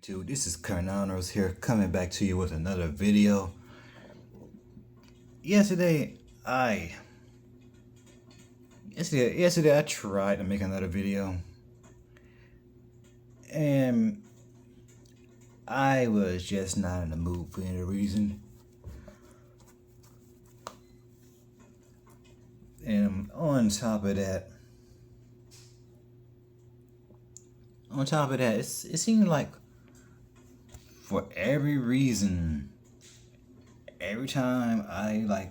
YouTube, this is Carnanos here, coming back to you with another video. Yesterday I tried to make another video, and I was just not in the mood for any reason. And on top of that, it seemed like for every reason, every time I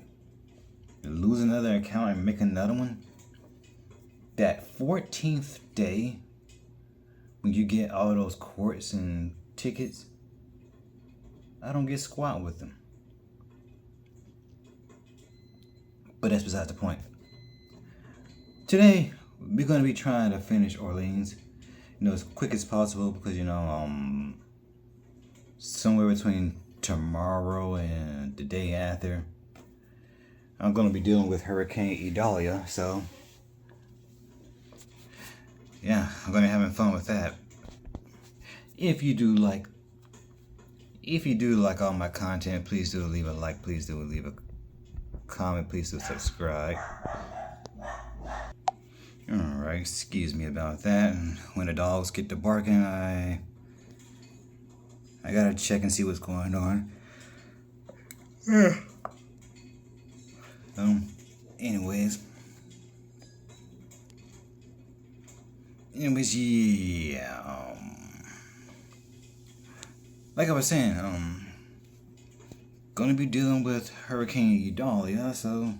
lose another account and make another one, that 14th day when you get all those courts and tickets, I don't get squat with them. But that's beside the point. Today we're going to be trying to finish Orleans, as quick as possible, because somewhere between tomorrow and the day after, I'm going to be dealing with Hurricane Idalia, so yeah, I'm going to be having fun with that. If you do like all my content, please do leave a like, please do leave a comment, please do subscribe. Alright, excuse me about that. When the dogs get to barking, I gotta check and see what's going on. Anyways, yeah. Like I was saying, gonna be dealing with Hurricane Idalia, so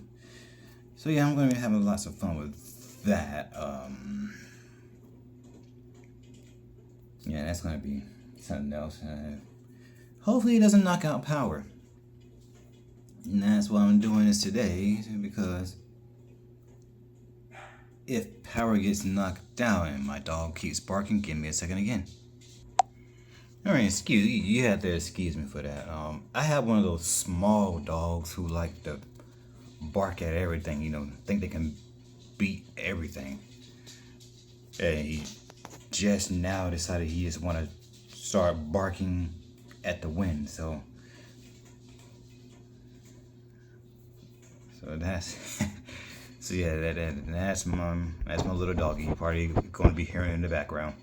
yeah, I'm gonna be having lots of fun with that. Yeah, that's gonna be something else. Hopefully it doesn't knock out power. And that's why I'm doing this today, because if power gets knocked out and my dog keeps barking, give me a second again. Alright, you have to excuse me for that. I have one of those small dogs who like to bark at everything, think they can beat everything. And he just now decided he just want to start barking at the wind, so that's so yeah, that's my little doggy. You're probably going to be hearing in the background.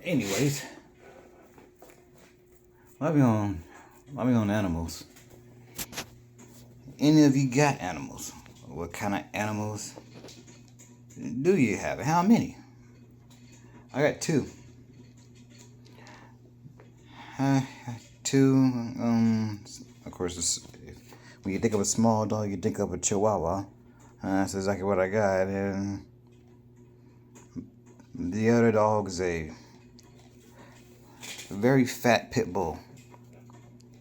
Anyways, why we on animals? Any of you got animals? What kind of animals do you have? How many? I got two. Of course, when you think of a small dog, you think of a Chihuahua. That's exactly what I got. And the other dog is a very fat pit bull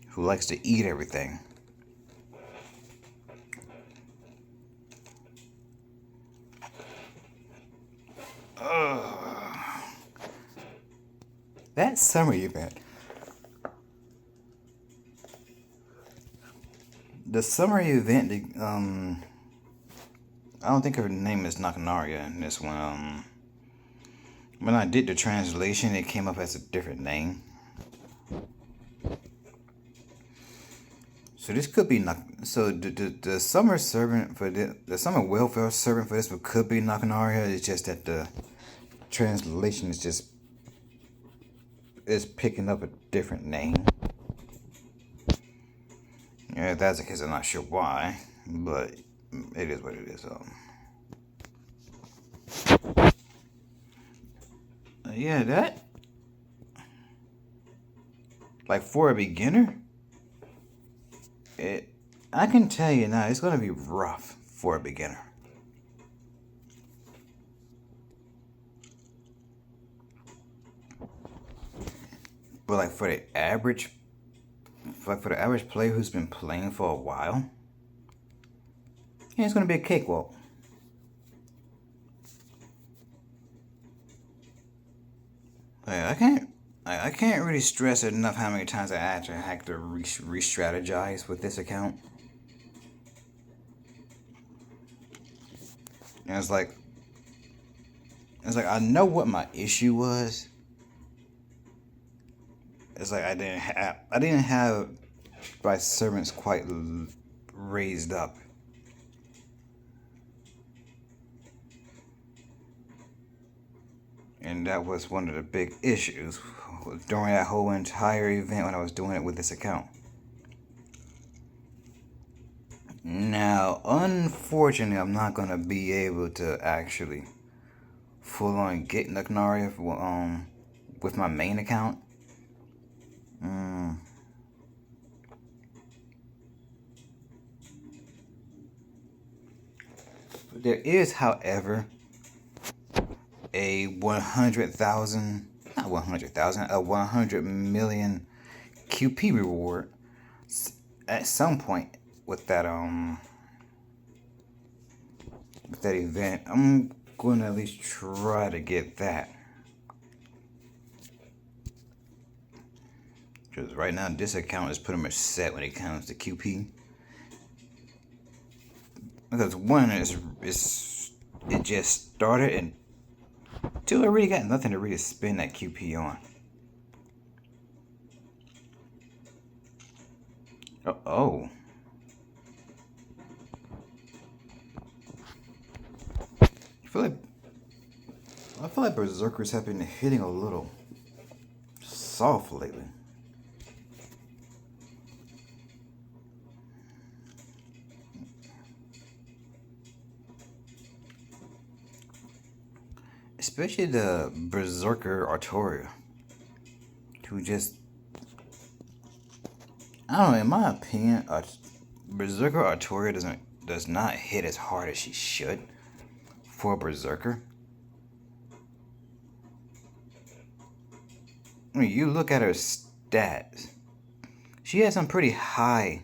who likes to eat everything. That summer event. The summer event, I don't think her name is Nakanaria in this one. When I did the translation, it came up as a different name. So this could be the summer servant for the summer welfare servant for this one could be Nakanaria. It's just that the translation is picking up a different name. Yeah, if that's the case, I'm not sure why, but it is what it is. Yeah, that, like, for a beginner, I can tell you now, it's gonna be rough for a beginner. But like for the average player who's been playing for a while, yeah, it's gonna be a cakewalk. I can't really stress enough how many times I actually had to re-strategize with this account. And it's like, It's like I know what my issue was. It's like I didn't have my servants quite raised up. And that was one of the big issues during that whole entire event when I was doing it with this account. Now, unfortunately, I'm not gonna be able to actually full on get Nucnaria with my main account. There is, however, a 100,000, not 100,000, a 100 million QP reward at some point with that event. I'm going to at least try to get that. Because right now this account is pretty much set when it comes to QP. Because one is it just started, and two, I really got nothing to really spend that QP on. Oh. I feel like Berserkers have been hitting a little soft lately. Especially the Berserker Artoria, who just, I don't know, in my opinion, Berserker Artoria does not hit as hard as she should for a Berserker. I mean, you look at her stats, she has a pretty high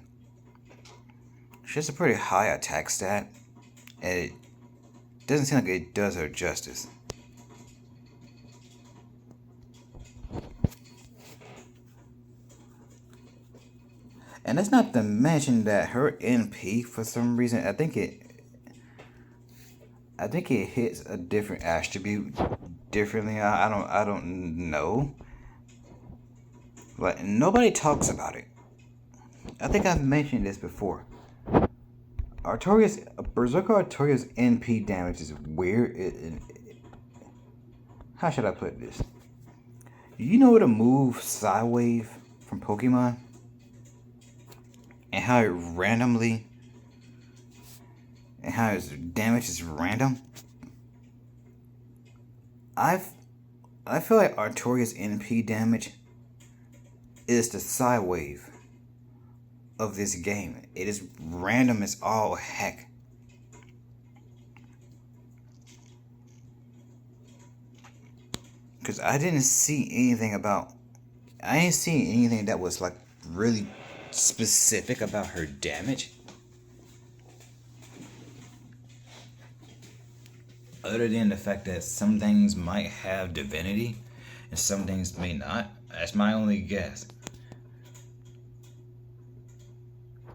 attack stat, and it doesn't seem like it does her justice. And that's not to mention that her NP, for some reason, I think it hits a different attribute differently. I don't know. Like, nobody talks about it. I think I've mentioned this before. Berserker Artoria's NP damage is weird. How should I put this? You know the move Psywave from Pokemon? And how its damage is random? I feel like Artoria's NP damage is the Psywave of this game. It is random as all heck. Because I didn't see anything that was like really specific about her damage. Other than the fact that some things might have divinity and some things may not. That's my only guess.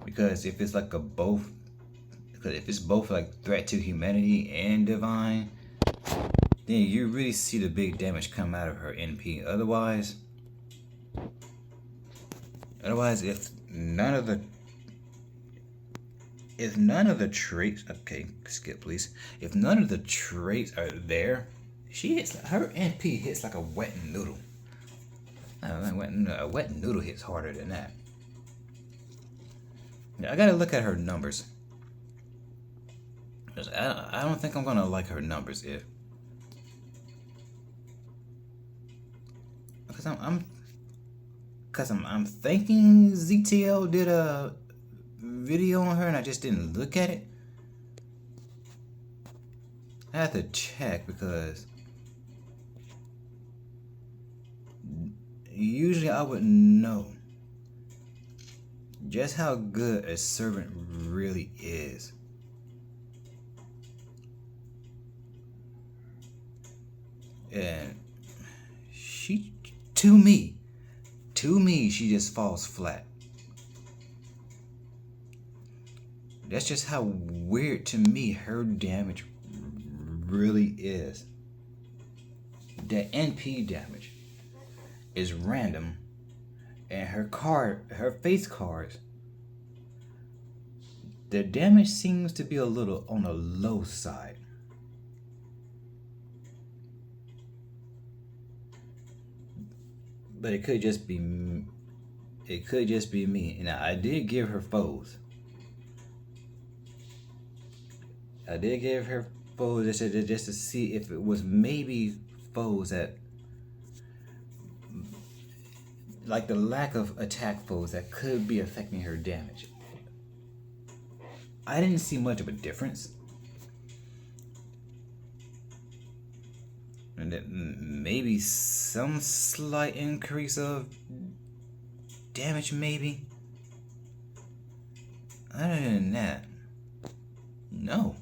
Because if it's both like threat to humanity and divine, then you really see the big damage come out of her NP. Otherwise, if none of the traits, okay, skip please. If none of the traits are there, her NP hits like a wet noodle. A wet noodle hits harder than that. I gotta look at her numbers. I don't think I'm gonna like her numbers because I'm thinking ZTL did a video on her and I just didn't look at it. I have to check because usually I would know just how good a servant really is. And to me, she just falls flat. That's just how weird to me her damage really is. the NP damage is random, and her face cards, the damage seems to be a little on the low side. But it could just be me. And I did give her foes. Just to see if it was maybe foes that, like the lack of attack foes that could be affecting her damage. I didn't see much of a difference. And that maybe some slight increase of damage, maybe. Other than that, no.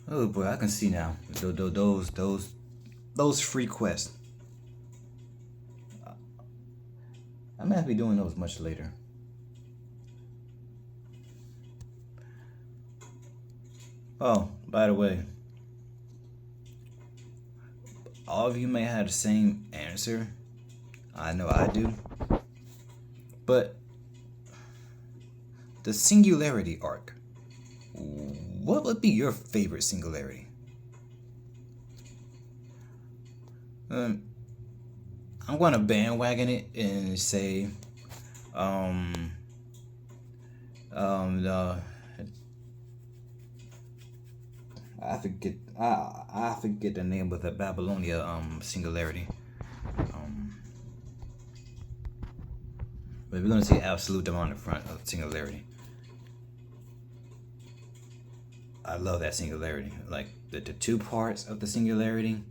Oh boy, I can see now. Those free quests. I might be doing those much later. Oh, by the way, all of you may have the same answer. I know I do. But the singularity arc, what would be your favorite singularity? I'm gonna bandwagon it and say, I forget the name of the Babylonia singularity. But we're gonna see absolute on the front of singularity. I love that singularity. Like the two parts of the singularity.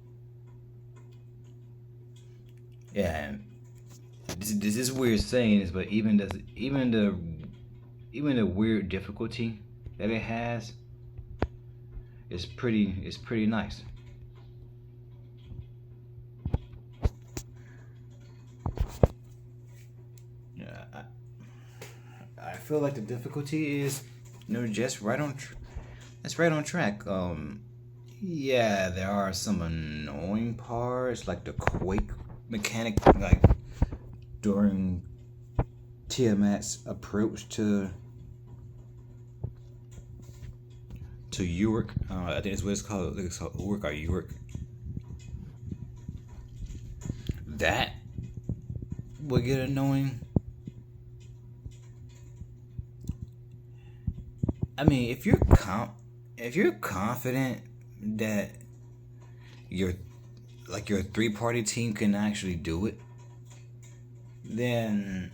Yeah, and this is weird saying this, but even the weird difficulty that it has is pretty nice. Yeah, I feel like the difficulty is, just right on. That's right on track. Yeah, there are some annoying parts, like the quake mechanic, like during Tiamat's approach to Uruk. I think that's what it's called. I think it's called Uruk or Uruk. That would get annoying. I mean, if you're confident that your 3-party team can actually do it, then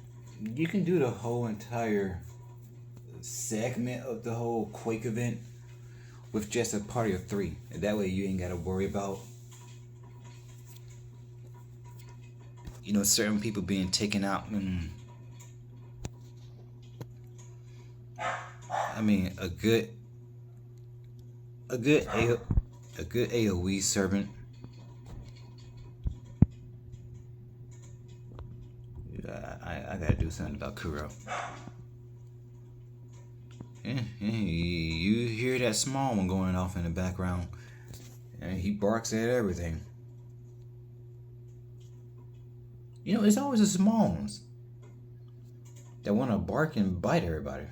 you can do the whole entire segment of the whole Quake event with just a party of 3. And that way you ain't gotta worry about certain people being taken out. And I mean, a good AoE servant. I gotta do something about Kuro. Yeah, you hear that small one going off in the background, and he barks at everything. It's always the small ones that want to bark and bite everybody.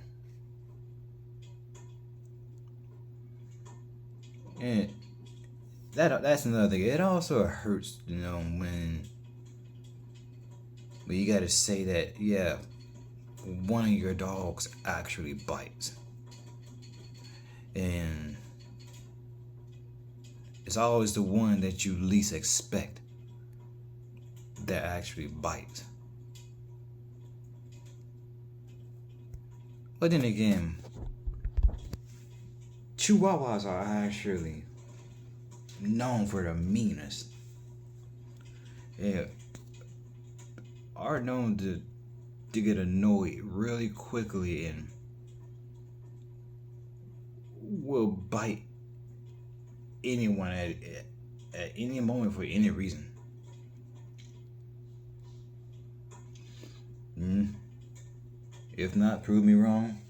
And that's another thing. It also hurts, when you gotta say that, yeah, one of your dogs actually bites. And it's always the one that you least expect that actually bites. But then again, Chihuahuas are actually known for the meanest. Yeah, are known to get annoyed really quickly and will bite anyone at any moment for any reason. If not, prove me wrong.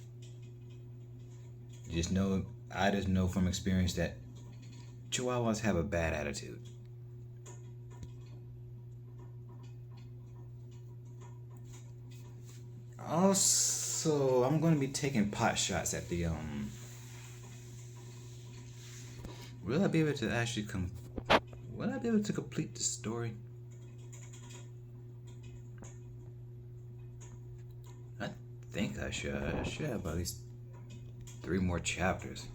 Just know, I just know from experience that Chihuahuas have a bad attitude. Also, I'm going to be taking pot shots at the Will I be able to actually come? Will I be able to complete the story? I think I should. I should have at least 3 more chapters.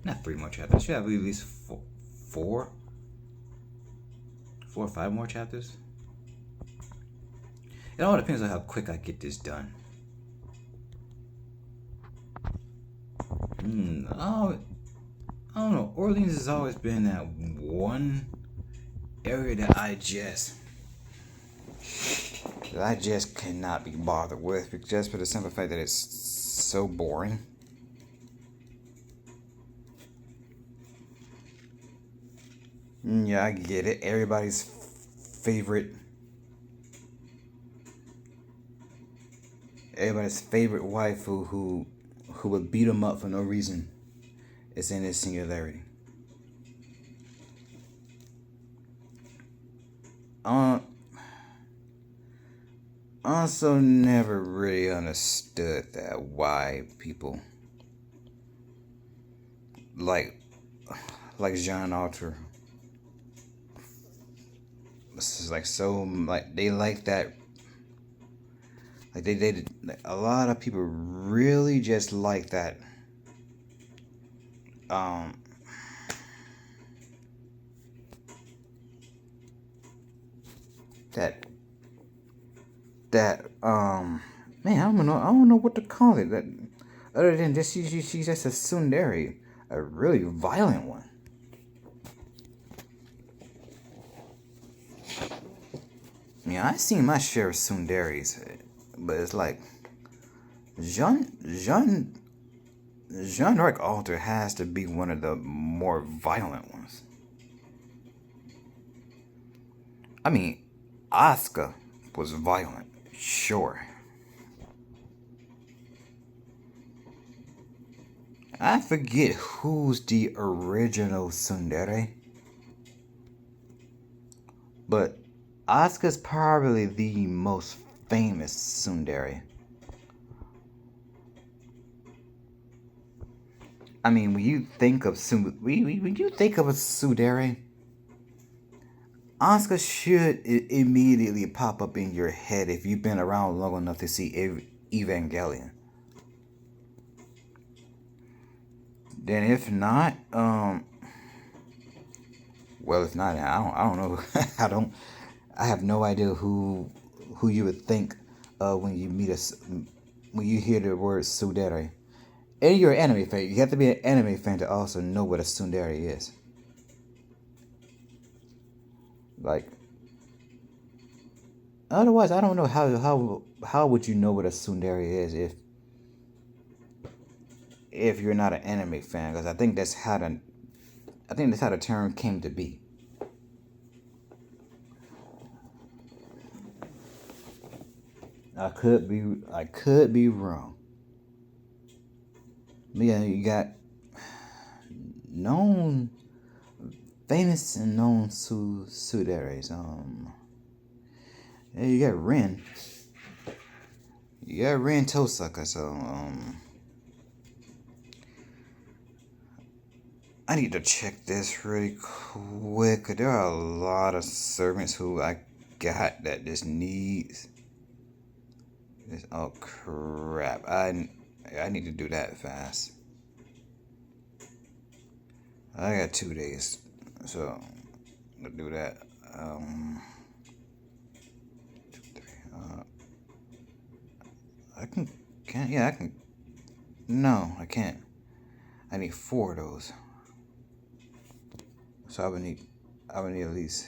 Not 3 more chapters. I should have at least four, 4 or 5 more chapters. It all depends on how quick I get this done. Oh, I don't know. Orleans has always been that one area that I just cannot be bothered with, just for the simple fact that it's so boring. Yeah, I get it. Favorite everybody's favorite waifu who would beat him up for no reason is in his singularity. Also never really understood that why people like Jean Alter. This is like so like they like that. Like they a lot of people really just like that. Man, I don't know what to call it. That other than just she's just a tsundere, a really violent one. Yeah, I've seen my share of tsunderes, but it's like Jean Dark Alter has to be one of the more violent ones. I mean, Asuka was violent, sure. I forget who's the original tsundere, but Asuka's probably the most famous tsundere. I mean, when you think of a tsundere, Asuka should immediately pop up in your head if you've been around long enough to see Evangelion. Then if not, well, if not, I don't know. I have no idea who you would think when you when you hear the word tsundere. And you're an anime fan. You have to be an anime fan to also know what a tsundere is. Like, otherwise, I don't know how would you know what a tsundere is if you're not an anime fan, because I think that's how the term came to be. I could be wrong. But yeah, you got famous and known tsunderes. Yeah, you got Ren. You got Ren Tosaka. So I need to check this really quick. There are a lot of servants who I got that just needs. Oh crap! I need to do that fast. I got 2 days, so I'll do that. 2, 3. I can. No, I can't. I need 4 of those. So I would need at least.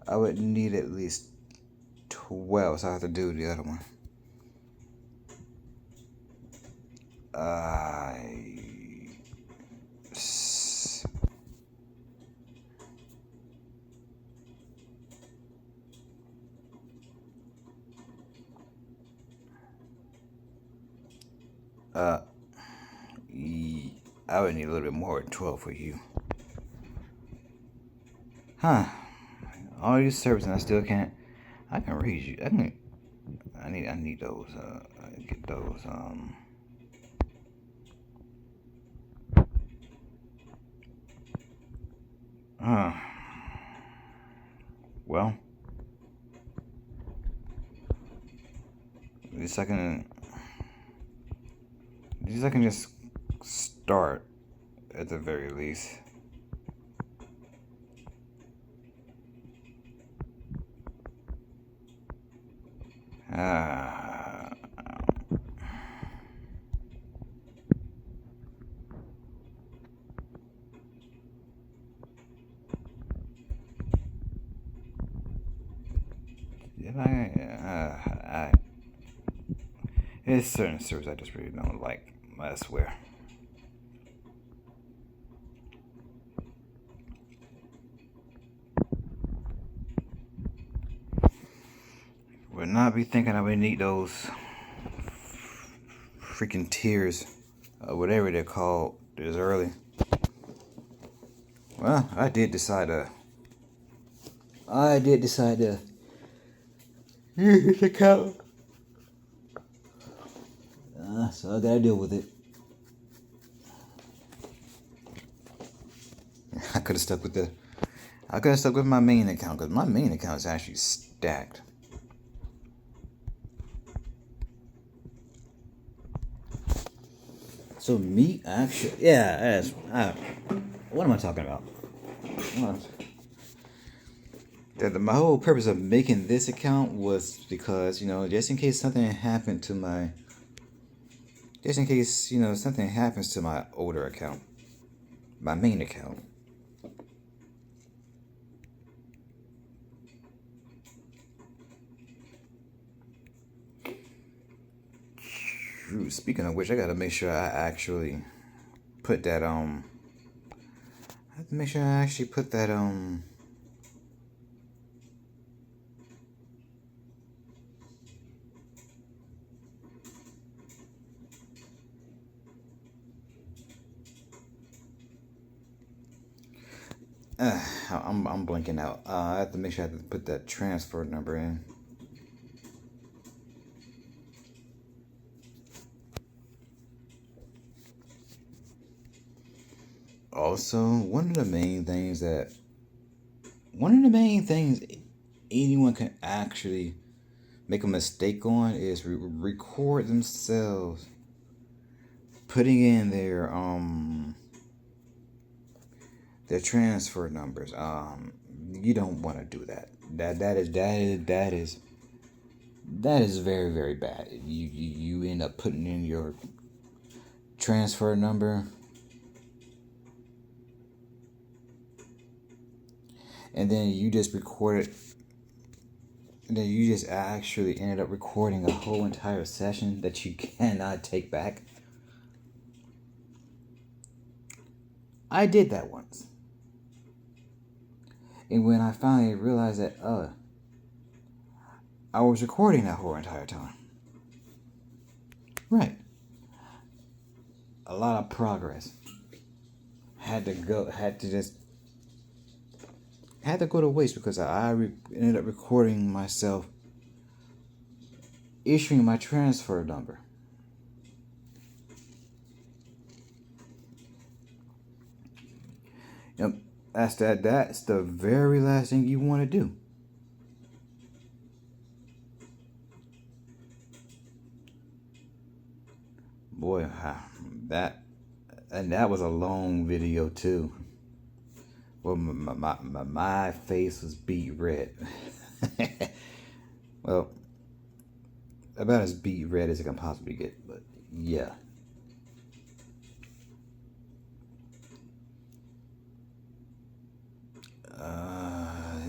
I would need at least 12, so I have to do the other one. Uh, I would need a little bit more than 12 for you. Huh. All these services and I still can't. I can read you. I need those. Get those. Uh, well, at least I can. At least I can just start at the very least. Ah. There's certain servers I just really don't like. I swear. Would not be thinking I would need those freaking tiers, whatever they're called, this early. Well, I did decide to use this account. So I gotta deal with it. I could have stuck with my main account, because my main account is actually stacked. So me actually, yeah. What am I talking about? My whole purpose of making this account was because, just in case something happened to my, something happens to my older account, my main account. Speaking of which, I gotta make sure I actually put that I have to make sure I actually put that I'm blanking out. I have to make sure I have to put that transfer number in. Also, one of the main things anyone can actually make a mistake on is record themselves putting in their transfer numbers. You don't want to do that. That is very, very bad. You end up putting in your transfer number, and then you just record it. And then you just actually ended up recording a whole entire session that you cannot take back. I did that once. And when I finally realized that, I was recording that whole entire time. Right. A lot of progress had to go to waste because I ended up recording myself issuing my transfer number. Yep, that's the very last thing you want to do. Boy, that was a long video too. Well, my face was beet red. Well, about as beet red as it can possibly get, but yeah.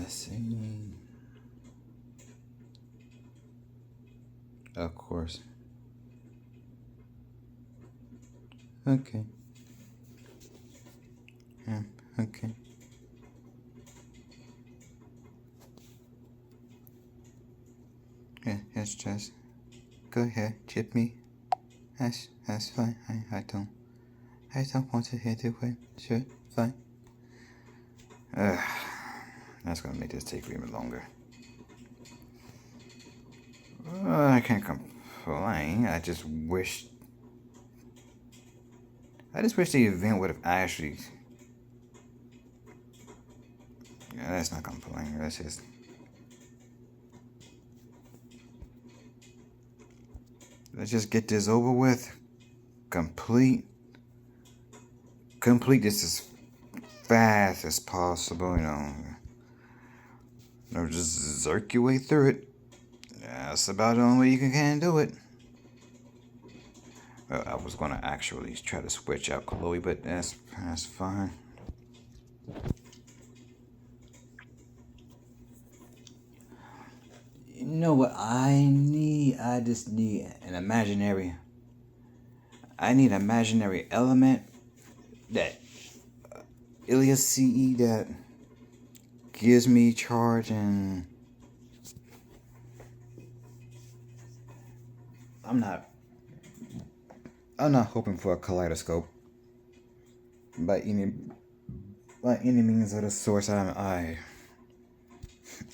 Let's see. Of course. Okay. Yeah, okay. Yeah, yes, just go ahead, chip me. That's fine. I don't want to hit it way. Sure, fine. That's gonna make this take even longer. I can't complain. I just wish the event would have actually. Yeah, that's not complaining. That's just. Let's just get this over with. Complete this as fast as possible, just zerk your way through it. That's about the only way you can do it. Well, I was gonna actually try to switch out Chloe, but that's fine. You know what I need? I just need an imaginary. I need an imaginary element that idalia CE that gives me charge, and I'm not hoping for a kaleidoscope by any means of the source. I'm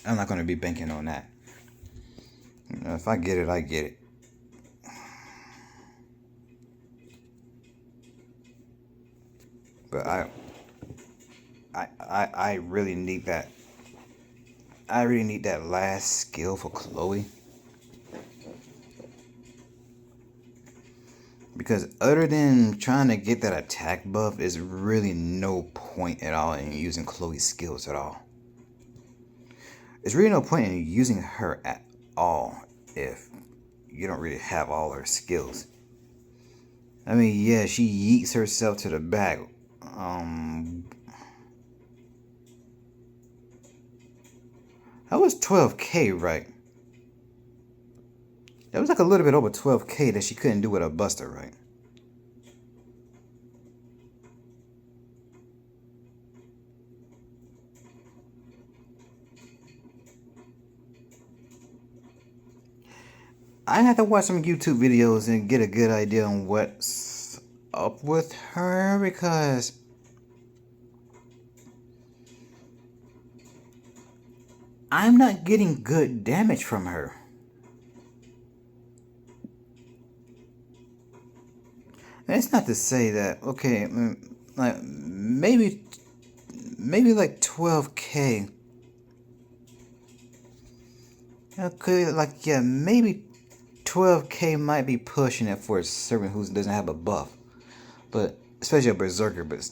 not going to be banking on that. If I get it, I get it. But I really need that. I really need that last skill for Chloe. Because other than trying to get that attack buff, there's really no point at all in using Chloe's skills at all. There's really no point in using her at all if you don't really have all her skills. I mean, yeah, she yeets herself to the back. That was 12k, right? That was like a little bit over 12k that she couldn't do with a buster, right? I have to watch some YouTube videos and get a good idea on what's up with her, because I'm not getting good damage from her. That's not to say that, okay, like maybe like 12k. Okay, like, yeah, maybe 12k might be pushing it for a servant who doesn't have a buff, but especially a berserker. But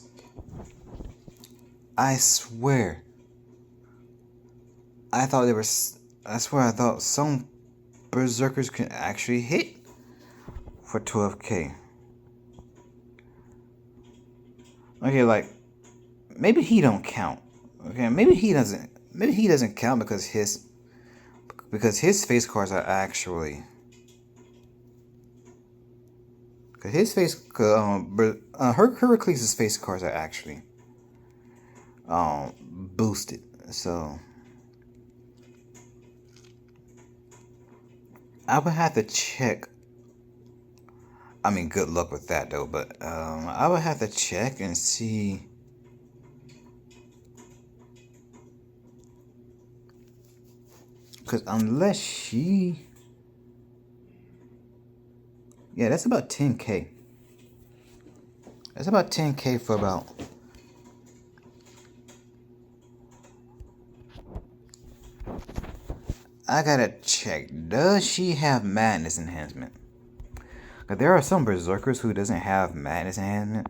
I swear, I thought some berserkers can actually hit for 12k. Okay, like maybe he don't count. Okay, maybe he doesn't count because his face cards are actually. His face, Heracles' face cards are actually boosted. So I would have to check. I mean, good luck with that though. But I would have to check and see. Because unless she. Yeah, that's about 10k. That's about 10k for about. I gotta check. Does she have madness enhancement? Because there are some berserkers who doesn't have madness enhancement.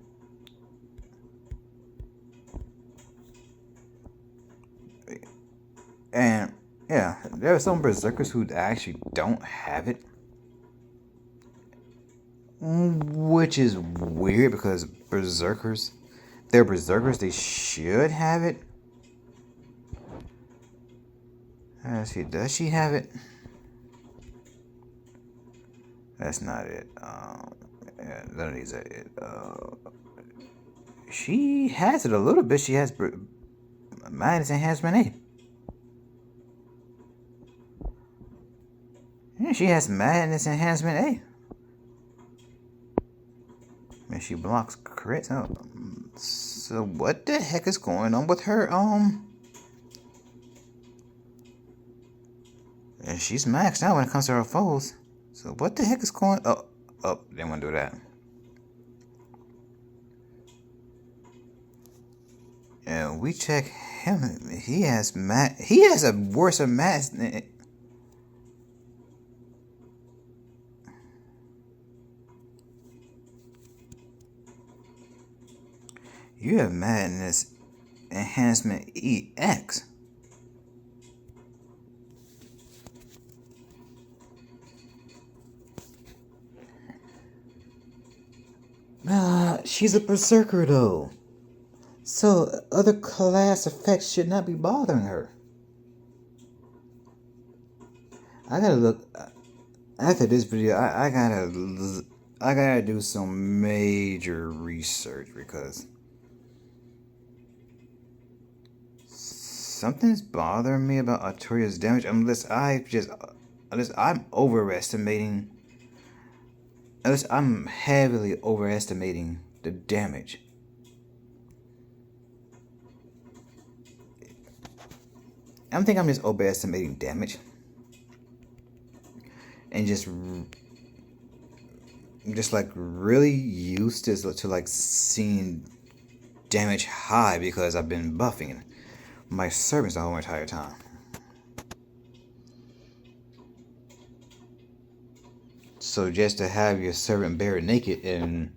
And yeah, there are some berserkers who actually don't have it. Which is weird because they're berserkers, they should have it. Let's see, does she have it? That's not it. Yeah, none of these are it. She has it a little bit. She has madness enhancement A. Yeah, she has madness enhancement A. And she blocks crits. Oh, so what the heck is going on with her? And she's maxed out when it comes to her foes. So what the heck is going? Oh, didn't want to do that. And we check him. He has a worse max. You have madness enhancement EX. She's a berserker though. So other class effects should not be bothering her. I gotta look after this video. I gotta do some major research because something's bothering me about Artoria's damage. Unless I'm overestimating. Unless I'm heavily overestimating the damage. I think I'm just overestimating damage. And just like really used to like seeing damage high because I've been buffing my servants the whole entire time. So just to have your servant buried naked and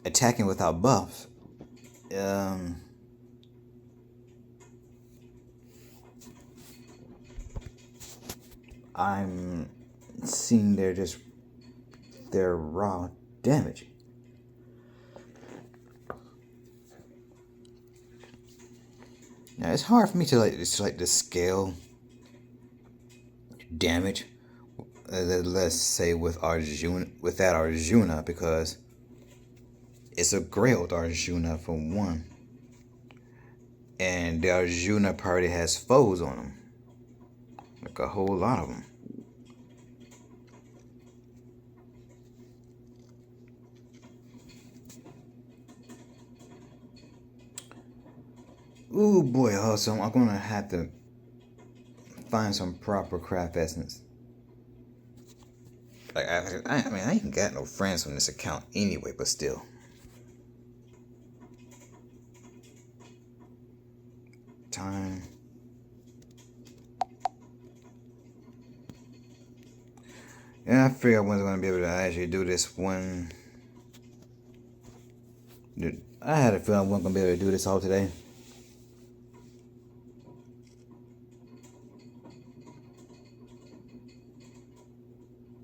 attacking without buffs, I'm seeing their raw damage. Now it's hard for me to scale damage. Let's say with that Arjuna, because it's a Grailed Arjuna for one, and the Arjuna party has foes on them, like a whole lot of them. Ooh boy, awesome! I'm gonna have to find some proper craft essence. Like I ain't got no friends on this account anyway, but still. Time. Yeah, I figured I wasn't gonna be able to actually do this one. Dude, I had a feeling I wasn't gonna be able to do this all today.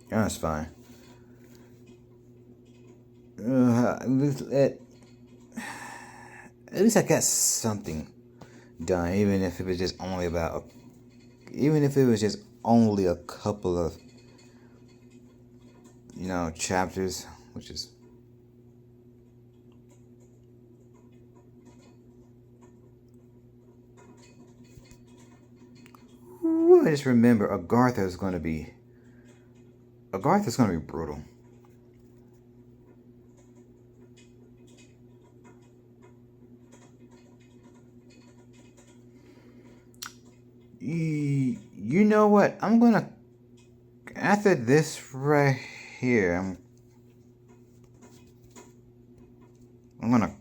That's fine. At least I got something done, even if it was just only a couple of, chapters, which is. I just remember Agartha is going to be brutal. You know what? I'm gonna, after this right here, I'm gonna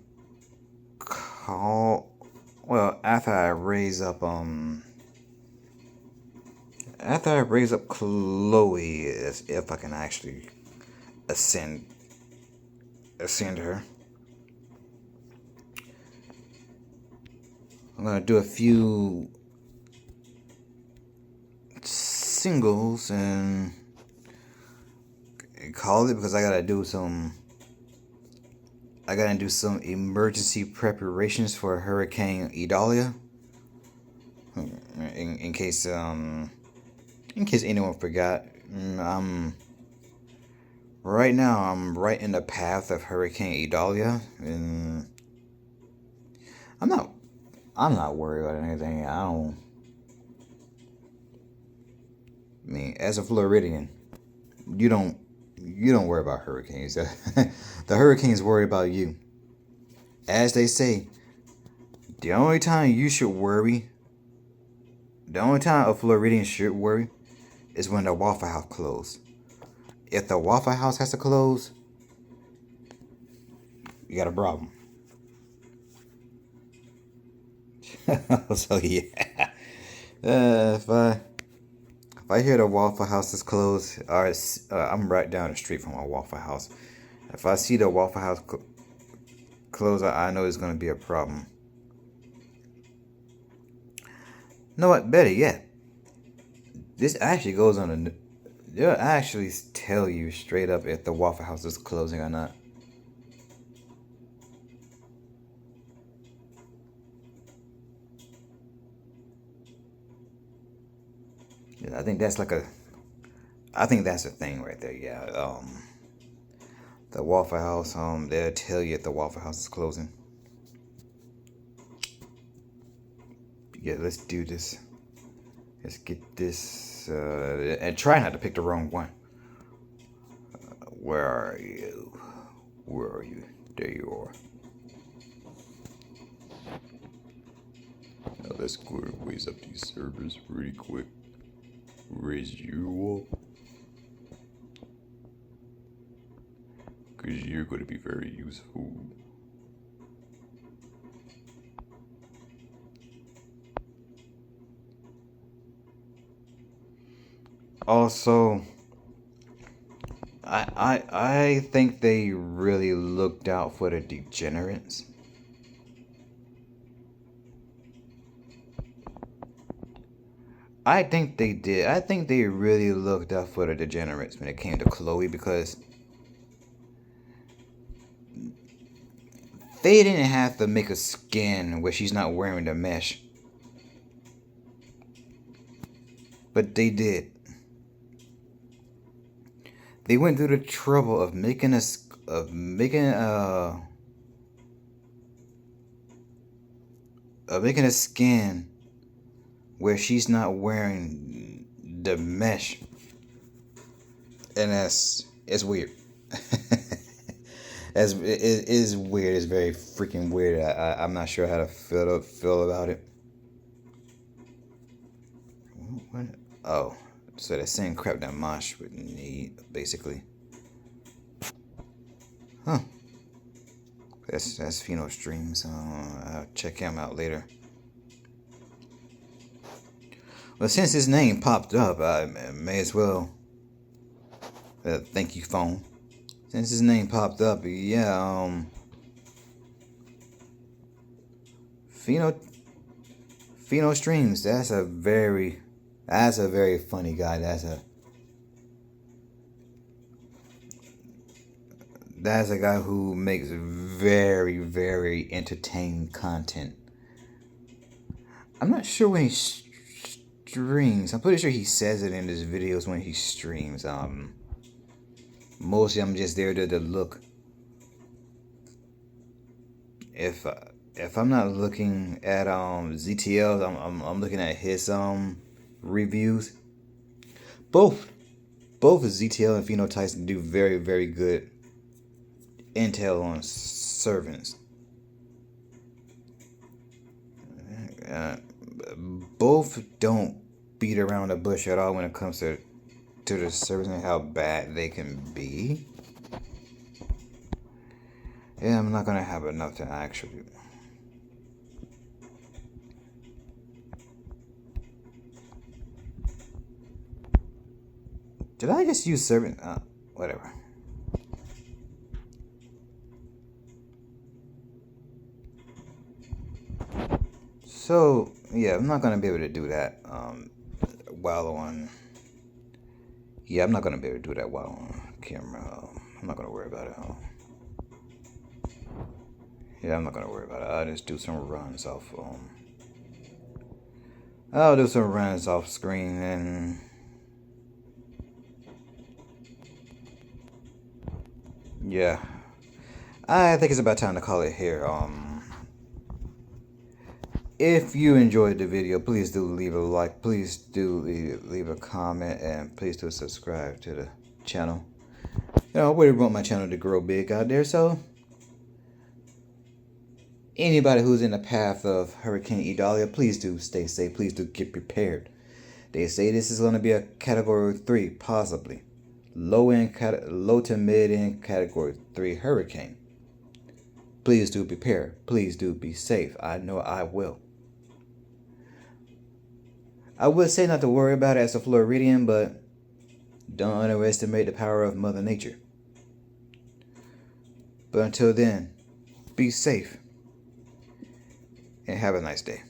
call. Well, after I raise up Chloe, if I can actually ascend her. I'm gonna do a few singles and call it, because I gotta do some emergency preparations for Hurricane Idalia. In case anyone forgot, right now I'm right in the path of Hurricane Idalia, and I'm not worried about anything. I mean, as a Floridian, you don't You don't worry about hurricanes. The hurricanes worry about you. As they say, the only time you should worry, the only time a Floridian should worry, is when the Waffle House closed. If the Waffle House has to close, you got a problem. So yeah, if I hear the Waffle House is closed, or I'm right down the street from a Waffle House. If I see the Waffle House close, I know it's going to be a problem. You know what? Better yet, this actually goes on a. They'll actually tell you straight up if the Waffle House is closing or not. Yeah, I think that's like a. I think that's a thing right there. Yeah. The Waffle House. They'll tell you if the Waffle House is closing. Yeah, let's do this. Let's get this. And try not to pick the wrong one. Where are you? Where are you? There you are. Now let's go raise up these servers pretty quick. Raise you up. Because you're going to be very useful. Also, I think they really looked out for the degenerates. I think they did. I think they really looked out for the degenerates when it came to Chloe, because they didn't have to make a skin where she's not wearing the mesh. But they did. They went through the trouble of making a skin where she's not wearing the mesh, and it's weird. It is weird. It's very freaking weird. I'm not sure how to feel about it. What? Oh, so the same crap that Mosh would need, basically. Huh. That's Pheno Streams. I'll check him out later. Well, since his name popped up, I may as well. Thank you, phone. Since his name popped up, yeah. Pheno Streams. That's a very funny guy. That's a guy who makes very, very entertaining content. I'm not sure when he streams. I'm pretty sure he says it in his videos when he streams. Mostly I'm just there to look. If I'm not looking at ZTLs, I'm looking at his reviews. Both ZTL and Pheno Tyson do very, very good intel on servants. Both don't beat around the bush at all when it comes to the servants and how bad they can be. Yeah, I'm not gonna have enough to actually. Did I just use servant? Whatever. So yeah, I'm not gonna be able to do that while on. Yeah, I'm not gonna be able to do that while on camera. I'm not gonna worry about it. Yeah, I'm not gonna worry about it. I'll just do some runs off. I'll do some runs off screen and. Yeah, I think it's about time to call it here. If you enjoyed the video, please do leave a like, please do leave a comment, and please do subscribe to the channel. I really want my channel to grow big out there, so anybody who's in the path of Hurricane Idalia, please do stay safe. Please do get prepared. They say this is going to be a Category 3, possibly. Low to mid-end Category 3 hurricane. Please do prepare. Please do be safe. I know I will. I would say not to worry about it as a Floridian, but don't underestimate the power of Mother Nature. But until then, be safe and have a nice day.